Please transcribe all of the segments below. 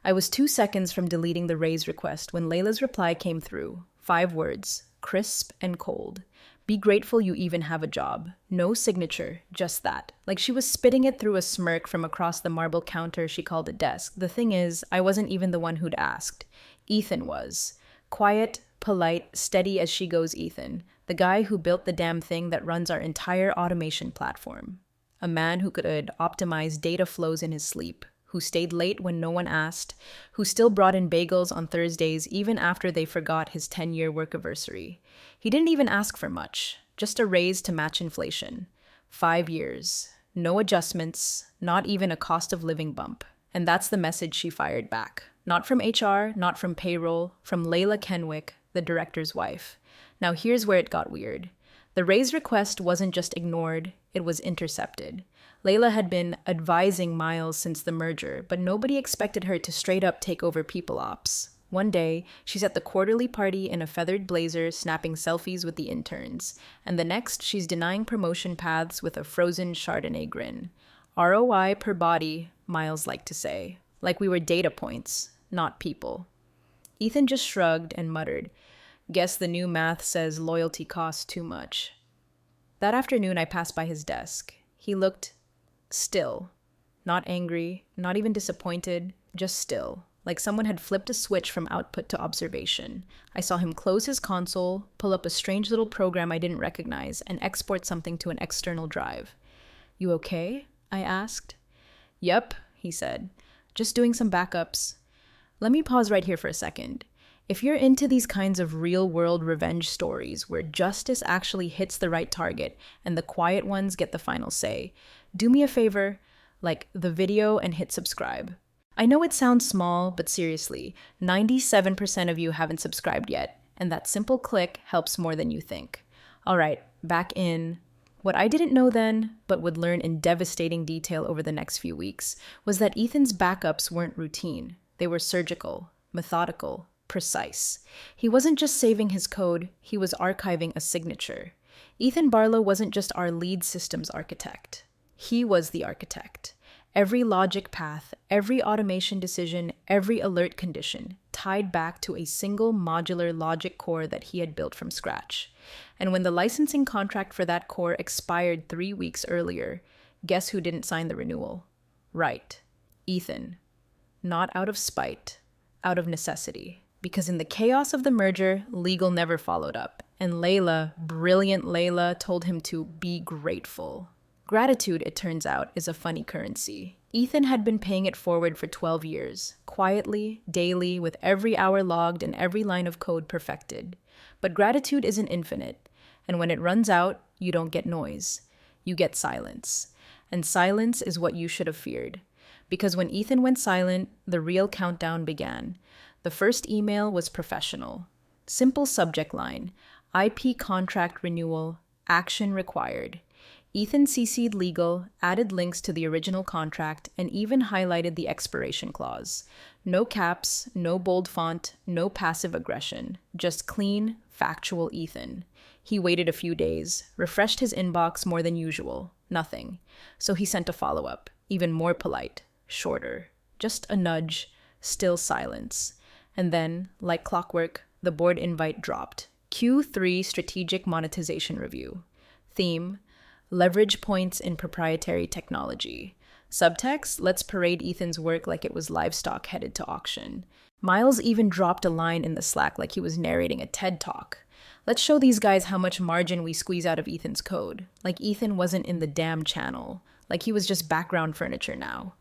I was 2 seconds from deleting the raise request when Layla's reply came through. 5 words, crisp and cold. Be grateful you even have a job. No signature, just that. Like she was spitting it through a smirk from across the marble counter she called a desk. The thing is, I wasn't even the one who'd asked. Ethan was. Quiet, polite, steady as she goes Ethan. The guy who built the damn thing that runs our entire automation platform. A man who could optimize data flows in his sleep, who stayed late when no one asked, who still brought in bagels on Thursdays even after they forgot his 10-year work anniversary. He didn't even ask for much, just a raise to match inflation. 5 years. No adjustments, not even a cost of living bump. And that's the message she fired back. Not from HR, not from payroll, from Layla Kenwick, the director's wife. Now here's where it got weird. The raise request wasn't just ignored, it was intercepted. Layla had been advising Miles since the merger, but nobody expected her to straight up take over people ops. One day, she's at the quarterly party in a feathered blazer snapping selfies with the interns, and the next she's denying promotion paths with a frozen Chardonnay grin. ROI per body, Miles liked to say, like we were data points, not people. Ethan just shrugged and muttered, "Guess the new math says loyalty costs too much." That afternoon, I passed by his desk. He looked still. Not angry, not even disappointed, just still. Like someone had flipped a switch from output to observation. I saw him close his console, pull up a strange little program I didn't recognize, and export something to an external drive. "You okay?" I asked. "Yep," he said. "Just doing some backups." Let me pause right here for a second. If you're into these kinds of real-world revenge stories where justice actually hits the right target and the quiet ones get the final say, do me a favor, like the video and hit subscribe. I know it sounds small, but seriously, 97% of you haven't subscribed yet, and that simple click helps more than you think. All right, back in. What I didn't know then, but would learn in devastating detail over the next few weeks, was that Ethan's backups weren't routine. They were surgical, methodical, precise. He wasn't just saving his code, he was archiving a signature. Ethan Barlow wasn't just our lead systems architect. He was the architect. Every logic path, every automation decision, every alert condition tied back to a single modular logic core that he had built from scratch. And when the licensing contract for that core expired 3 weeks earlier, guess who didn't sign the renewal? Right, Ethan. Not out of spite, out of necessity. Because in the chaos of the merger, legal never followed up. And Layla, brilliant Layla, told him to be grateful. Gratitude, it turns out, is a funny currency. Ethan had been paying it forward for 12 years, quietly, daily, with every hour logged and every line of code perfected. But gratitude isn't infinite, and when it runs out, you don't get noise. You get silence. And silence is what you should have feared. Because when Ethan went silent, the real countdown began. The first email was professional. Simple subject line, IP contract renewal, action required. Ethan CC'd legal, added links to the original contract, and even highlighted the expiration clause. No caps, no bold font, no passive aggression. Just clean, factual Ethan. He waited a few days, refreshed his inbox more than usual. Nothing. So he sent a follow-up, even more polite, shorter. Just a nudge, still silence. And then, like clockwork, the board invite dropped. Q3 Strategic Monetization Review. Theme, leverage points in proprietary technology. Subtext, let's parade Ethan's work like it was livestock headed to auction. Miles even dropped a line in the Slack like he was narrating a TED Talk. Let's show these guys how much margin we squeeze out of Ethan's code. Like Ethan wasn't in the damn channel. Like he was just background furniture now.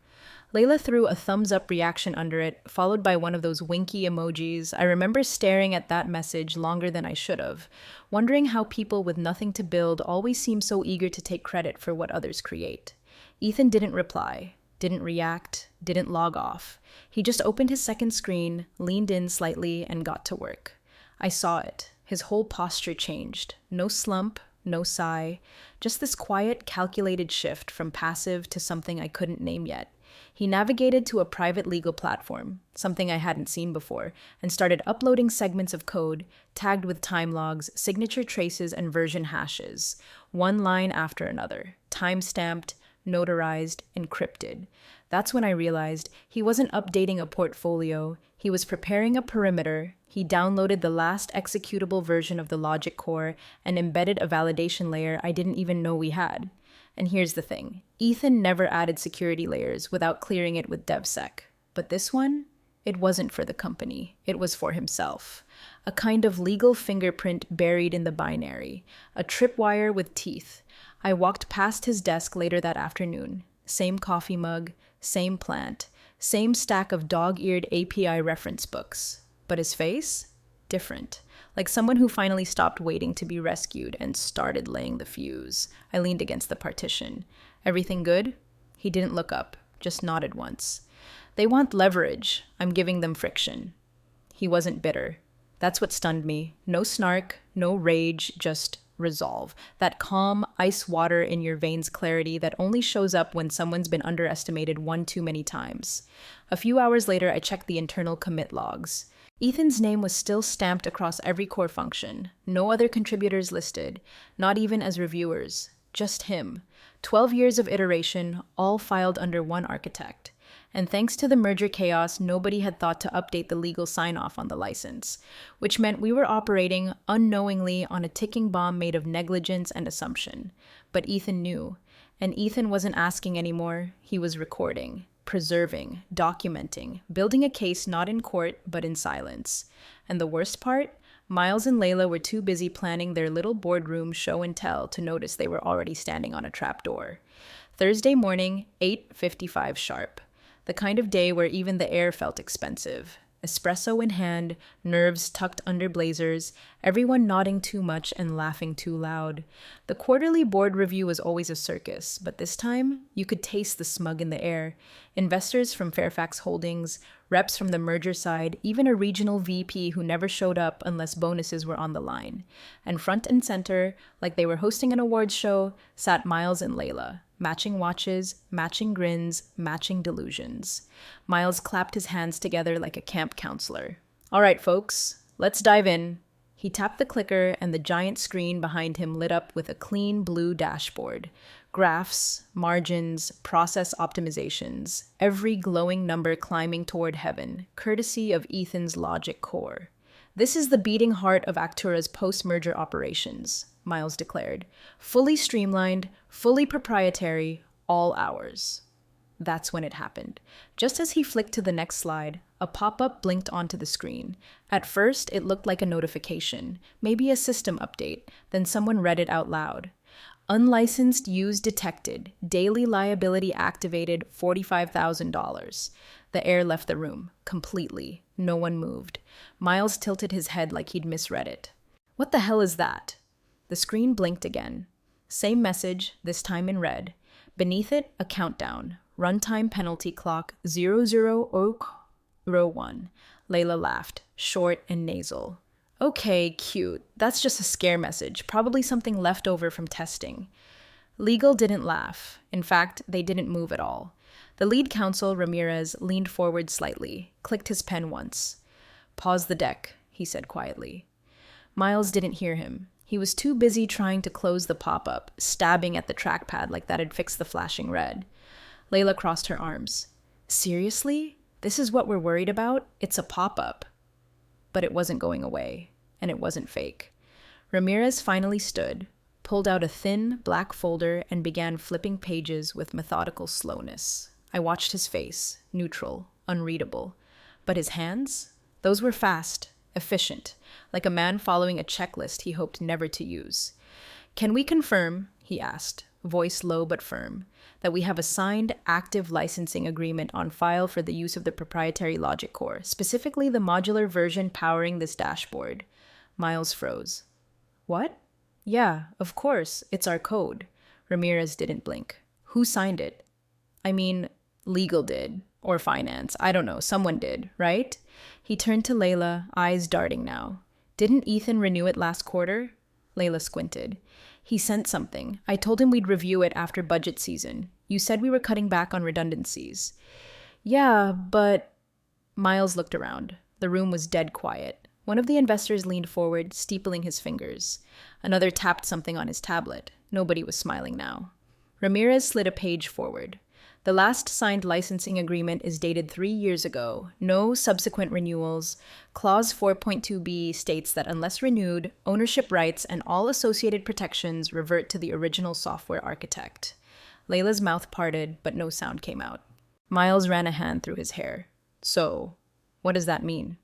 Layla threw a thumbs-up reaction under it, followed by one of those winky emojis. I remember staring at that message longer than I should have, wondering how people with nothing to build always seem so eager to take credit for what others create. Ethan didn't reply, didn't react, didn't log off. He just opened his second screen, leaned in slightly, and got to work. I saw it. His whole posture changed. No slump, no sigh, just this quiet, calculated shift from passive to something I couldn't name yet. He navigated to a private legal platform, something I hadn't seen before, and started uploading segments of code, tagged with time logs, signature traces, and version hashes, one line after another, time-stamped, notarized, encrypted. That's when I realized he wasn't updating a portfolio, he was preparing a perimeter. He downloaded the last executable version of the logic core and embedded a validation layer I didn't even know we had. And here's the thing, Ethan never added security layers without clearing it with DevSec. But this one? It wasn't for the company, it was for himself. A kind of legal fingerprint buried in the binary, a tripwire with teeth. I walked past his desk later that afternoon. Same coffee mug, same plant, same stack of dog-eared API reference books. But his face? Different. Like someone who finally stopped waiting to be rescued and started laying the fuse. I leaned against the partition. Everything good? He didn't look up, just nodded once. They want leverage. I'm giving them friction. He wasn't bitter. That's what stunned me. No snark, no rage, just resolve. That calm, ice water in your veins clarity that only shows up when someone's been underestimated one too many times. A few hours later, I checked the internal commit logs. Ethan's name was still stamped across every core function. No other contributors listed, not even as reviewers. Just him. 12 years of iteration, all filed under one architect. And thanks to the merger chaos, nobody had thought to update the legal sign-off on the license, which meant we were operating unknowingly on a ticking bomb made of negligence and assumption. But Ethan knew, and Ethan wasn't asking anymore, he was recording, preserving, documenting, building a case not in court, but in silence. And the worst part? Miles and Layla were too busy planning their little boardroom show and tell to notice they were already standing on a trapdoor. Thursday morning, 8:55 sharp. The kind of day where even the air felt expensive. Espresso in hand, nerves tucked under blazers, everyone nodding too much and laughing too loud. The quarterly board review was always a circus, but this time, you could taste the smug in the air. Investors from Fairfax Holdings, reps from the merger side, even a regional VP who never showed up unless bonuses were on the line. And front and center, like they were hosting an awards show, sat Miles and Layla. Matching watches, matching grins, matching delusions. Miles clapped his hands together like a camp counselor. All right, folks, let's dive in. He tapped the clicker and the giant screen behind him lit up with a clean blue dashboard. Graphs, margins, process optimizations, every glowing number climbing toward heaven, courtesy of Ethan's logic core. This is the beating heart of Actura's post-merger operations, Miles declared. Fully streamlined, fully proprietary, all ours. That's when it happened. Just as he flicked to the next slide, a pop-up blinked onto the screen. At first, it looked like a notification, maybe a system update, then someone read it out loud. Unlicensed use detected. Daily liability activated $45,000. The air left the room, completely. No one moved. Miles tilted his head like he'd misread it. What the hell is that? The screen blinked again. Same message, this time in red. Beneath it, a countdown. Runtime penalty clock 0001. Layla laughed, short and nasal. Okay, cute. That's just a scare message, probably something left over from testing. Legal didn't laugh. In fact, they didn't move at all. The lead counsel, Ramirez, leaned forward slightly, clicked his pen once. Pause the deck, he said quietly. Miles didn't hear him. He was too busy trying to close the pop-up, stabbing at the trackpad like that had fixed the flashing red. Layla crossed her arms. Seriously? This is what we're worried about? It's a pop-up. But it wasn't going away, and it wasn't fake. Ramirez finally stood, pulled out a thin, black folder, and began flipping pages with methodical slowness. I watched his face, neutral, unreadable. But his hands? Those were fast, efficient, like a man following a checklist he hoped never to use. Can we confirm, he asked, voice low but firm, that we have a signed, active licensing agreement on file for the use of the proprietary logic core, specifically the modular version powering this dashboard? Miles froze. What? Yeah, of course, it's our code. Ramirez didn't blink. Who signed it? I mean, legal did. Or finance. I don't know. Someone did, right? He turned to Layla, eyes darting now. Didn't Ethan renew it last quarter? Layla squinted. He sent something. I told him we'd review it after budget season. You said we were cutting back on redundancies. Yeah, but... Miles looked around. The room was dead quiet. One of the investors leaned forward, steepling his fingers. Another tapped something on his tablet. Nobody was smiling now. Ramirez slid a page forward. The last signed licensing agreement is dated 3 years ago. No subsequent renewals. Clause 4.2b states that unless renewed, ownership rights and all associated protections revert to the original software architect. Layla's mouth parted, but no sound came out. Miles ran a hand through his hair. So, what does that mean?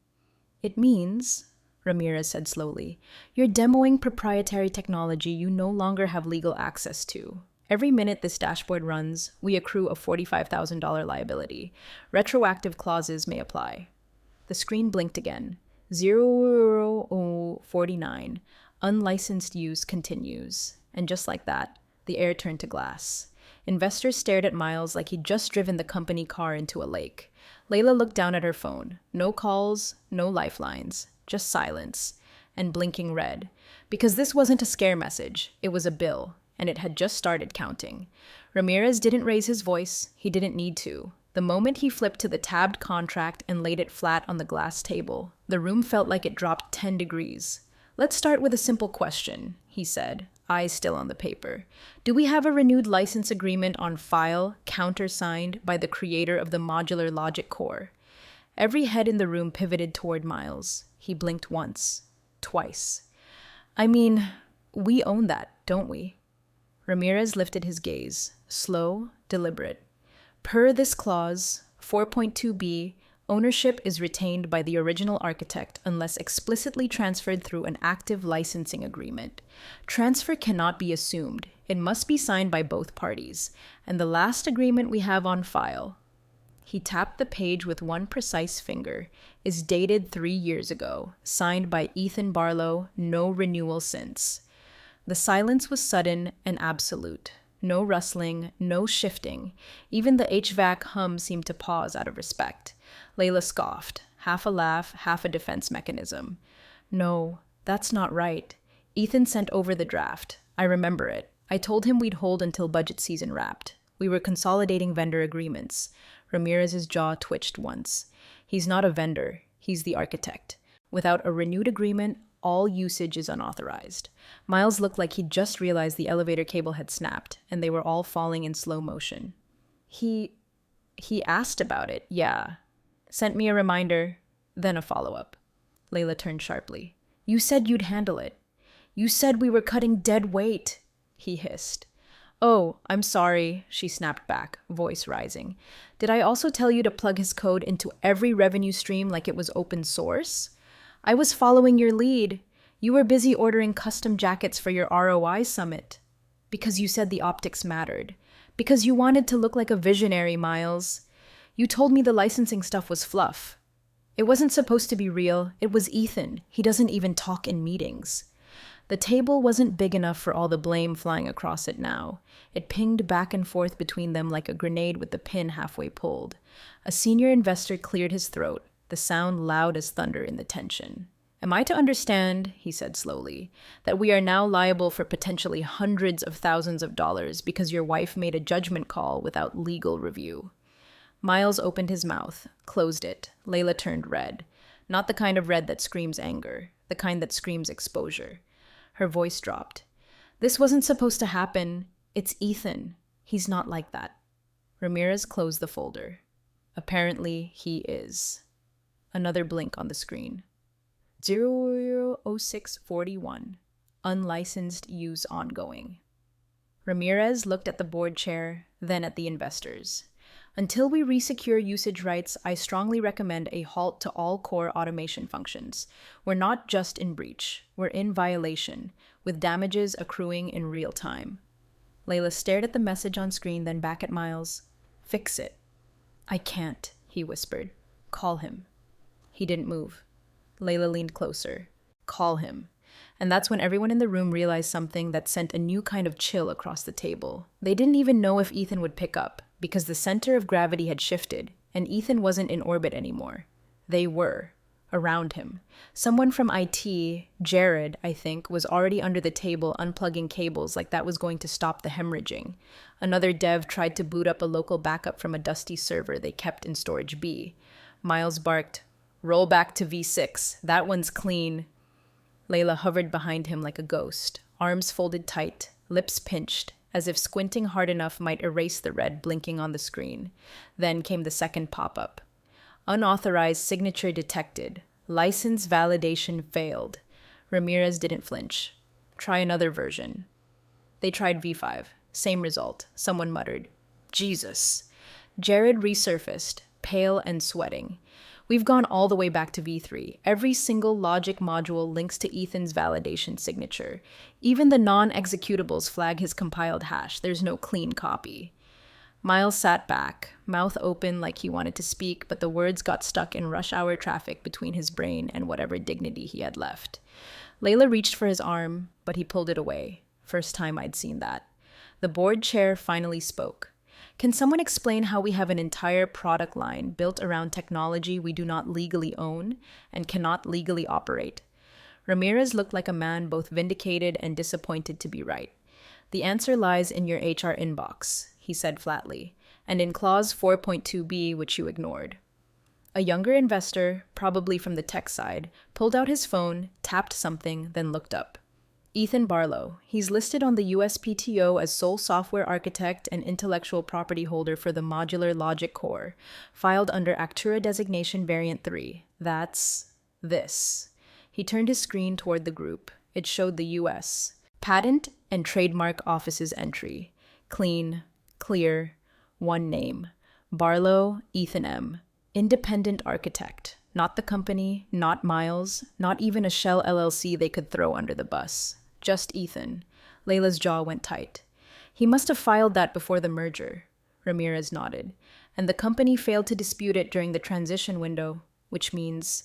It means, Ramirez said slowly, you're demoing proprietary technology you no longer have legal access to. Every minute this dashboard runs, we accrue a $45,000 liability. Retroactive clauses may apply. The screen blinked again. 0049. Unlicensed use continues. And just like that, the air turned to glass. Investors stared at Miles like he'd just driven the company car into a lake. Layla looked down at her phone. No calls, no lifelines, just silence. And blinking red. Because this wasn't a scare message, it was a bill. And it had just started counting. Ramirez didn't raise his voice. He didn't need to. The moment he flipped to the tabbed contract and laid it flat on the glass table, the room felt like it dropped 10 degrees. Let's start with a simple question, he said, eyes still on the paper. Do we have a renewed license agreement on file, countersigned by the creator of the modular logic core? Every head in the room pivoted toward Miles. He blinked once, twice. I mean, we own that, don't we? Ramirez lifted his gaze, slow, deliberate. Per this clause, 4.2b, ownership is retained by the original architect unless explicitly transferred through an active licensing agreement. Transfer cannot be assumed. It must be signed by both parties. And the last agreement we have on file, he tapped the page with one precise finger, is dated 3 years ago, signed by Ethan Barlow, no renewal since. The silence was sudden and absolute. No rustling, no shifting. Even the HVAC hum seemed to pause out of respect. Layla scoffed, half a laugh, half a defense mechanism. No, that's not right. Ethan sent over the draft. I remember it. I told him we'd hold until budget season wrapped. We were consolidating vendor agreements. Ramirez's jaw twitched once. He's not a vendor. He's the architect. Without a renewed agreement, all usage is unauthorized. Miles looked like he'd just realized the elevator cable had snapped, and they were all falling in slow motion. He asked about it, yeah. Sent me a reminder, then a follow-up. Layla turned sharply. You said you'd handle it. You said we were cutting dead weight, he hissed. Oh, I'm sorry, she snapped back, voice rising. Did I also tell you to plug his code into every revenue stream like it was open source? I was following your lead. You were busy ordering custom jackets for your ROI summit. Because you said the optics mattered. Because you wanted to look like a visionary, Miles. You told me the licensing stuff was fluff. It wasn't supposed to be real. It was Ethan. He doesn't even talk in meetings. The table wasn't big enough for all the blame flying across it now. It pinged back and forth between them like a grenade with the pin halfway pulled. A senior investor cleared his throat, the sound loud as thunder in the tension. Am I to understand, he said slowly, that we are now liable for potentially hundreds of thousands of dollars because your wife made a judgment call without legal review? Miles opened his mouth, closed it. Layla turned red. Not the kind of red that screams anger, the kind that screams exposure. Her voice dropped. This wasn't supposed to happen. It's Ethan. He's not like that. Ramirez closed the folder. Apparently, he is. Another blink on the screen. 000641. Unlicensed use ongoing. Ramirez looked at the board chair, then at the investors. Until we resecure usage rights, I strongly recommend a halt to all core automation functions. We're not just in breach, we're in violation, with damages accruing in real time. Layla stared at the message on screen, then back at Miles. Fix it. I can't, he whispered. Call him. He didn't move. Layla leaned closer. Call him. And that's when everyone in the room realized something that sent a new kind of chill across the table. They didn't even know if Ethan would pick up, because the center of gravity had shifted, and Ethan wasn't in orbit anymore. They were. Around him. Someone from IT, Jared, I think, was already under the table unplugging cables like that was going to stop the hemorrhaging. Another dev tried to boot up a local backup from a dusty server they kept in storage B. Miles barked, "Roll back to V6. That one's clean." Layla hovered behind him like a ghost, arms folded tight, lips pinched, as if squinting hard enough might erase the red blinking on the screen. Then came the second pop-up. Unauthorized signature detected. License validation failed. Ramirez didn't flinch. Try another version. They tried V5. Same result. Someone muttered, Jesus. Jared resurfaced, pale and sweating. We've gone all the way back to V3. Every single logic module links to Ethan's validation signature. Even the non-executables flag his compiled hash. There's no clean copy. Miles sat back, mouth open like he wanted to speak, but the words got stuck in rush hour traffic between his brain and whatever dignity he had left. Layla reached for his arm, but he pulled it away. First time I'd seen that. The board chair finally spoke. Can someone explain how we have an entire product line built around technology we do not legally own and cannot legally operate? Ramirez looked like a man both vindicated and disappointed to be right. The answer lies in your HR inbox, he said flatly, and in clause 4.2b, which you ignored. A younger investor, probably from the tech side, pulled out his phone, tapped something, then looked up. Ethan Barlow. He's listed on the USPTO as sole software architect and intellectual property holder for the modular logic core, filed under Actura designation variant 3. That's this. He turned his screen toward the group. It showed the US. Patent and Trademark Office's entry. Clean, clear, one name. Barlow, Ethan M. Independent architect. Not the company, not Miles, not even a shell LLC they could throw under the bus. Just Ethan. Layla's jaw went tight. He must have filed that before the merger. Ramirez nodded. And the company failed to dispute it during the transition window, which means...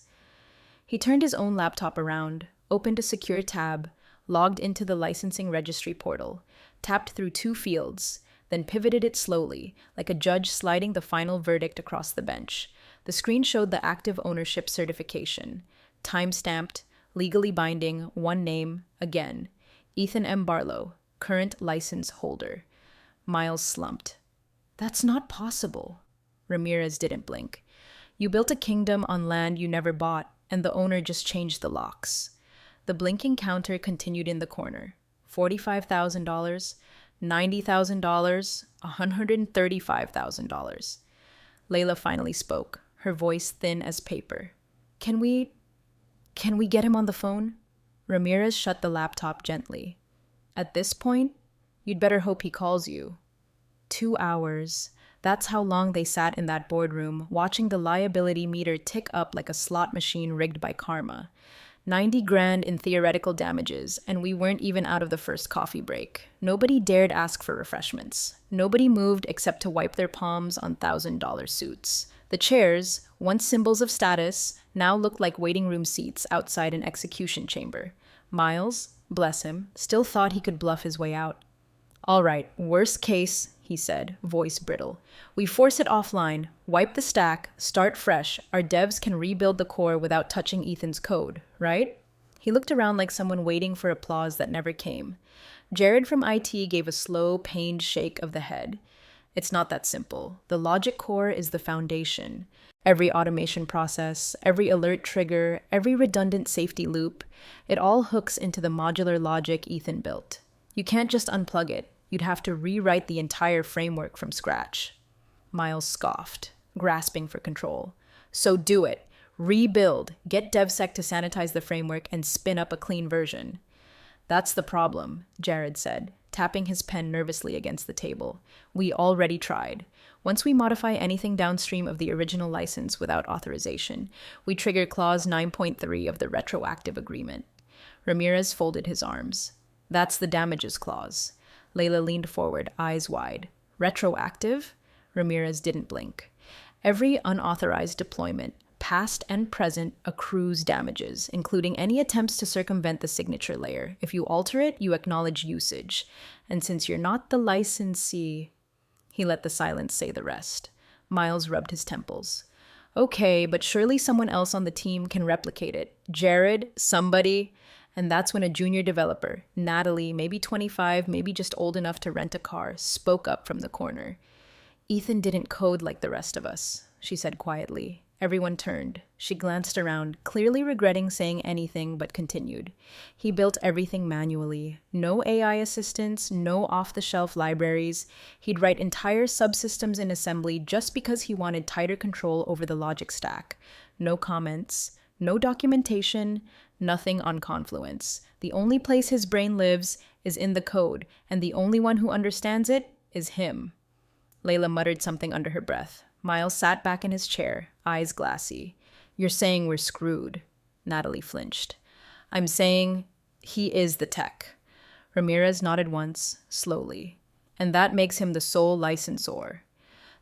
He turned his own laptop around, opened a secure tab, logged into the licensing registry portal, tapped through 2 fields, then pivoted it slowly, like a judge sliding the final verdict across the bench. The screen showed the active ownership certification. Time-stamped, legally binding, one name, again. Ethan M. Barlow, current license holder. Miles slumped. That's not possible. Ramirez didn't blink. You built a kingdom on land you never bought, and the owner just changed the locks. The blinking counter continued in the corner. $45,000, $90,000, $135,000. Layla finally spoke, her voice thin as paper. Can we get him on the phone? Ramirez shut the laptop gently. At this point, you'd better hope he calls you. 2 hours. That's how long they sat in that boardroom, watching the liability meter tick up like a slot machine rigged by karma. 90 grand in theoretical damages, and we weren't even out of the first coffee break. Nobody dared ask for refreshments. Nobody moved except to wipe their palms on $1,000 suits. The chairs, once symbols of status, now looked like waiting room seats outside an execution chamber. Miles, bless him, still thought he could bluff his way out. All right, worst case, he said, voice brittle. We force it offline, wipe the stack, start fresh. Our devs can rebuild the core without touching Ethan's code, right? He looked around like someone waiting for applause that never came. Jared from IT gave a slow, pained shake of the head. It's not that simple. The logic core is the foundation. Every automation process, every alert trigger, every redundant safety loop, it all hooks into the modular logic Ethan built. You can't just unplug it. You'd have to rewrite the entire framework from scratch. Miles scoffed, grasping for control. So do it. Rebuild. Get DevSec to sanitize the framework and spin up a clean version. That's the problem, Jared said, tapping his pen nervously against the table. We already tried. Once we modify anything downstream of the original license without authorization, we trigger clause 9.3 of the retroactive agreement. Ramirez folded his arms. That's the damages clause. Layla leaned forward, eyes wide. Retroactive? Ramirez didn't blink. Every unauthorized deployment, past and present, accrues damages, including any attempts to circumvent the signature layer. If you alter it, you acknowledge usage. And since you're not the licensee... He let the silence say the rest. Miles rubbed his temples. Okay, but surely someone else on the team can replicate it. Jared, somebody... And that's when a junior developer, Natalie, maybe 25, maybe just old enough to rent a car, spoke up from the corner. Ethan didn't code like the rest of us, she said quietly, Everyone turned. She glanced around, clearly regretting saying anything, but continued. He built everything manually. No AI assistants, no off-the-shelf libraries. He'd write entire subsystems in assembly just because he wanted tighter control over the logic stack. No comments, no documentation, nothing on Confluence. The only place his brain lives is in the code, and the only one who understands it is him. Layla muttered something under her breath. Miles sat back in his chair, eyes glassy. "You're saying we're screwed." Natalie flinched. "I'm saying he is the tech." Ramirez nodded once, slowly. "And that makes him the sole licensor."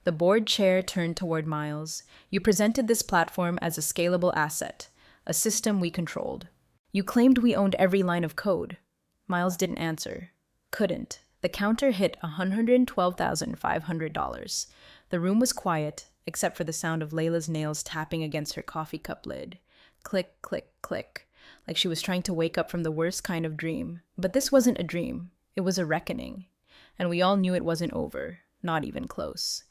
The board chair turned toward Miles. "You presented this platform as a scalable asset, a system we controlled. You claimed we owned every line of code." Miles didn't answer. Couldn't. The counter hit $112,500. The room was quiet, except for the sound of Layla's nails tapping against her coffee cup lid. Click, click, click, like she was trying to wake up from the worst kind of dream. But this wasn't a dream. It was a reckoning. And we all knew it wasn't over, not even close.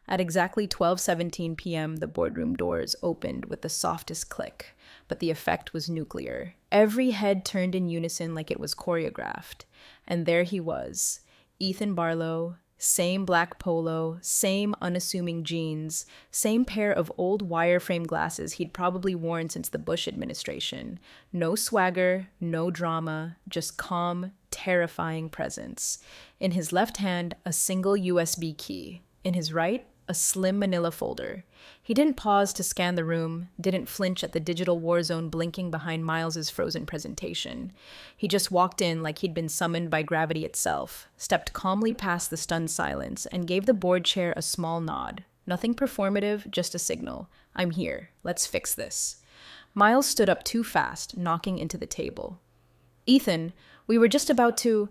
At exactly 12:17 p.m., the boardroom doors opened with the softest click, but the effect was nuclear. Every head turned in unison like it was choreographed. And there he was, Ethan Barlow, same black polo, same unassuming jeans, same pair of old wireframe glasses he'd probably worn since the Bush administration. No swagger, no drama, just calm, terrifying presence. In his left hand, a single USB key. In his right, a slim manila folder. He didn't pause to scan the room, didn't flinch at the digital war zone blinking behind Miles's frozen presentation. He just walked in like he'd been summoned by gravity itself, stepped calmly past the stunned silence, and gave the board chair a small nod. Nothing performative, just a signal. "I'm here. Let's fix this." Miles stood up too fast, knocking into the table. "Ethan, we were just about to..."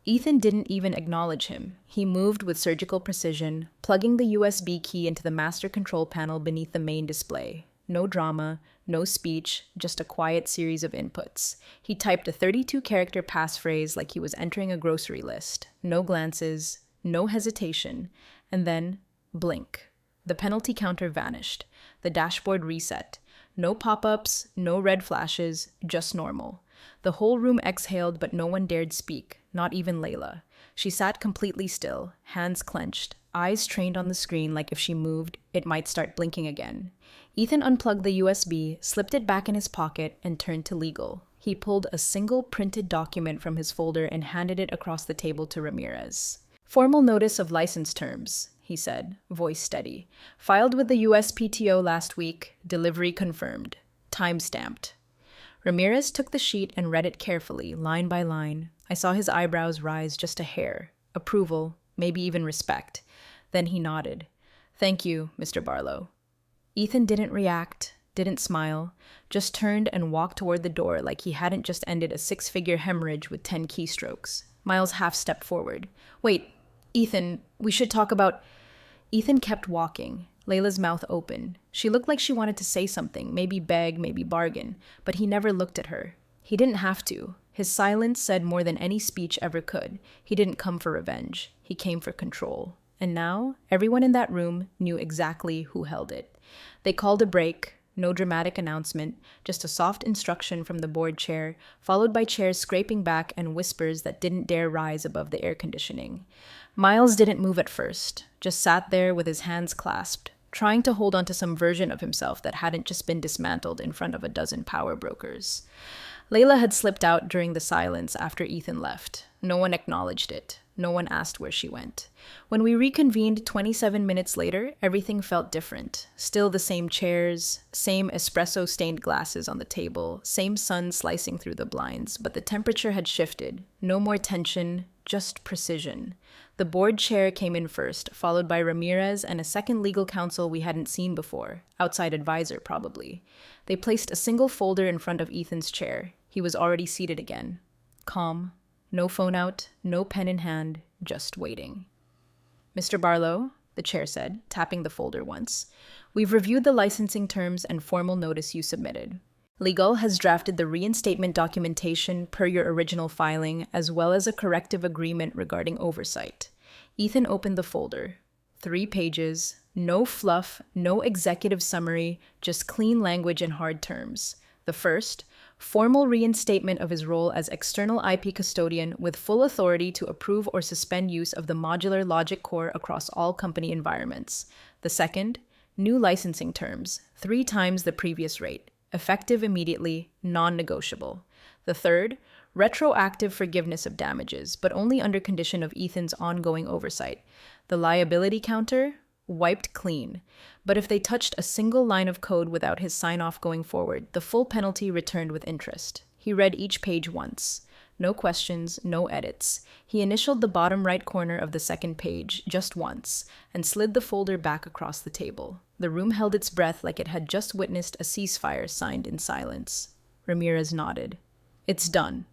Ethan didn't even acknowledge him. He moved with surgical precision, plugging the USB key into the master control panel beneath the main display. No drama, no speech, just a quiet series of inputs. He typed a 32-character passphrase like he was entering a grocery list. No glances, no hesitation, and then blink. The penalty counter vanished. The dashboard reset. No pop-ups, no red flashes, just normal. The whole room exhaled, but no one dared speak, not even Layla. She sat completely still, hands clenched, eyes trained on the screen like if she moved, it might start blinking again. Ethan unplugged the USB, slipped it back in his pocket, and turned to legal. He pulled a single printed document from his folder and handed it across the table to Ramirez. "Formal notice of license terms," he said, voice steady. "Filed with the USPTO last week, delivery confirmed. Time-stamped." Ramirez took the sheet and read it carefully, line by line. I saw his eyebrows rise just a hair. Approval, maybe even respect. Then he nodded. "Thank you, Mr. Barlow." Ethan didn't react, didn't smile, just turned and walked toward the door like he hadn't just ended a 6-figure hemorrhage with 10 keystrokes. Miles half-stepped forward. "Wait, Ethan, we should talk about..." Ethan kept walking, Layla's mouth open. She looked like she wanted to say something, maybe beg, maybe bargain, but he never looked at her. He didn't have to. His silence said more than any speech ever could. He didn't come for revenge. He came for control. And now, everyone in that room knew exactly who held it. They called a break, no dramatic announcement, just a soft instruction from the board chair, followed by chairs scraping back and whispers that didn't dare rise above the air conditioning. Miles didn't move at first, just sat there with his hands clasped, trying to hold on to some version of himself that hadn't just been dismantled in front of a dozen power brokers. Layla had slipped out during the silence after Ethan left. No one acknowledged it. No one asked where she went. When we reconvened 27 minutes later, everything felt different. Still the same chairs, same espresso-stained glasses on the table, same sun slicing through the blinds, but the temperature had shifted. No more tension, just precision. The board chair came in first, followed by Ramirez and a second legal counsel we hadn't seen before, outside advisor probably. They placed a single folder in front of Ethan's chair. He was already seated again. Calm. No phone out, no pen in hand, just waiting. "Mr. Barlow," the chair said, tapping the folder once, "we've reviewed the licensing terms and formal notice you submitted. Legal has drafted the reinstatement documentation per your original filing, as well as a corrective agreement regarding oversight." Ethan opened the folder. 3 pages, No fluff, no executive summary, just clean language and hard terms. The first, formal reinstatement of his role as external IP custodian with full authority to approve or suspend use of the modular logic core across all company environments. The second, new licensing terms, 3 times the previous rate, effective immediately, non-negotiable. The third, retroactive forgiveness of damages, but only under condition of Ethan's ongoing oversight. The liability counter, wiped clean. But if they touched a single line of code without his sign-off going forward, the full penalty returned with interest. He read each page once. No questions, no edits. He initialed the bottom right corner of the second page just once and slid the folder back across the table. The room held its breath like it had just witnessed a ceasefire signed in silence. Ramirez nodded. It's done.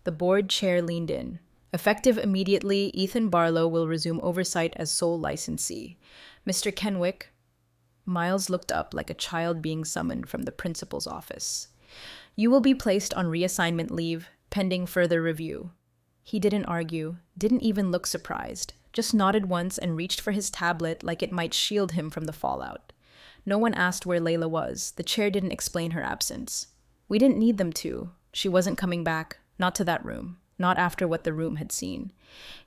The board chair leaned in. Effective immediately, Ethan Barlow will resume oversight as sole licensee. Mr. Kenwick. Miles looked up like a child being summoned from the principal's office. You will be placed on reassignment leave, pending further review. He didn't argue, didn't even look surprised, just nodded once and reached for his tablet like it might shield him from the fallout. No one asked where Layla was. The chair didn't explain her absence. We didn't need them to. She wasn't coming back, not to that room. Not after what the room had seen.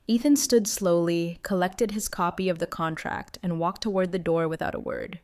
Ethan stood slowly, collected his copy of the contract, and walked toward the door without a word.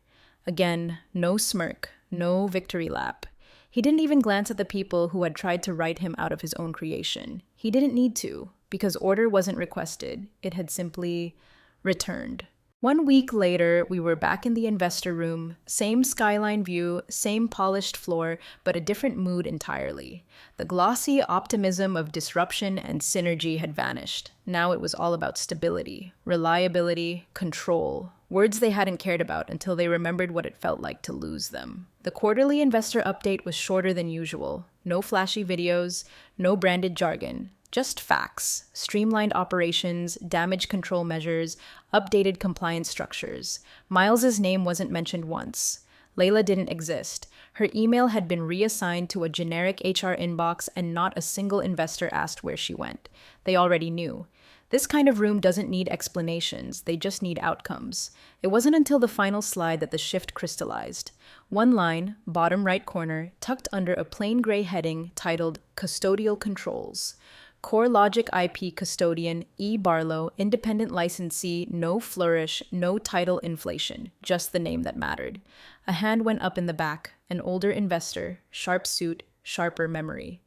Again, no smirk, no victory lap. He didn't even glance at the people who had tried to write him out of his own creation. He didn't need to, because order wasn't requested. It had simply returned. 1 week later, we were back in the investor room, same skyline view, same polished floor, but a different mood entirely. The glossy optimism of disruption and synergy had vanished. Now it was all about stability, reliability, control, words they hadn't cared about until they remembered what it felt like to lose them. The quarterly investor update was shorter than usual. No flashy videos, no branded jargon. Just facts, streamlined operations, damage control measures, updated compliance structures. Miles's name wasn't mentioned once. Layla didn't exist. Her email had been reassigned to a generic HR inbox and not a single investor asked where she went. They already knew. This kind of room doesn't need explanations, they just need outcomes. It wasn't until the final slide that the shift crystallized. 1 line, bottom right corner, tucked under a plain gray heading titled Custodial Controls. Core Logic IP Custodian E. Barlow, independent licensee, no flourish, no title inflation, just the name that mattered. A hand went up in the back, an older investor, sharp suit, sharper memory.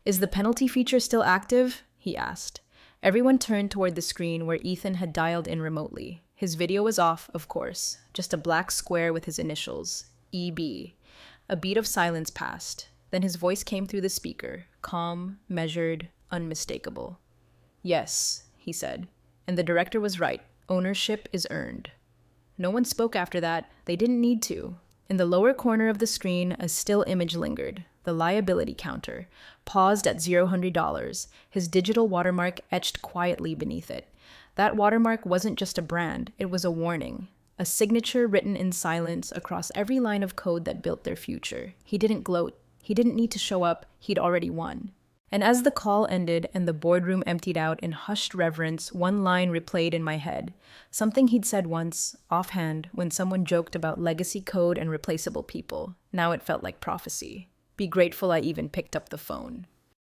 Is the penalty feature still active? He asked. Everyone turned toward the screen where Ethan had dialed in remotely. His video was off, of course, just a black square with his initials, EB. A beat of silence passed. Then his voice came through the speaker, calm, measured, unmistakable. Yes, he said, and the director was right. Ownership is earned. No one spoke after that. They didn't need to. In the lower corner of the screen, a still image lingered. The liability counter, paused at $0, his digital watermark etched quietly beneath it. That watermark wasn't just a brand, it was a warning. A signature written in silence across every line of code that built their future. He didn't gloat. He didn't need to show up. He'd already won. And as the call ended and the boardroom emptied out in hushed reverence, 1 line replayed in my head. Something he'd said once, offhand, when someone joked about legacy code and replaceable people. Now it felt like prophecy. Be grateful I even picked up the phone.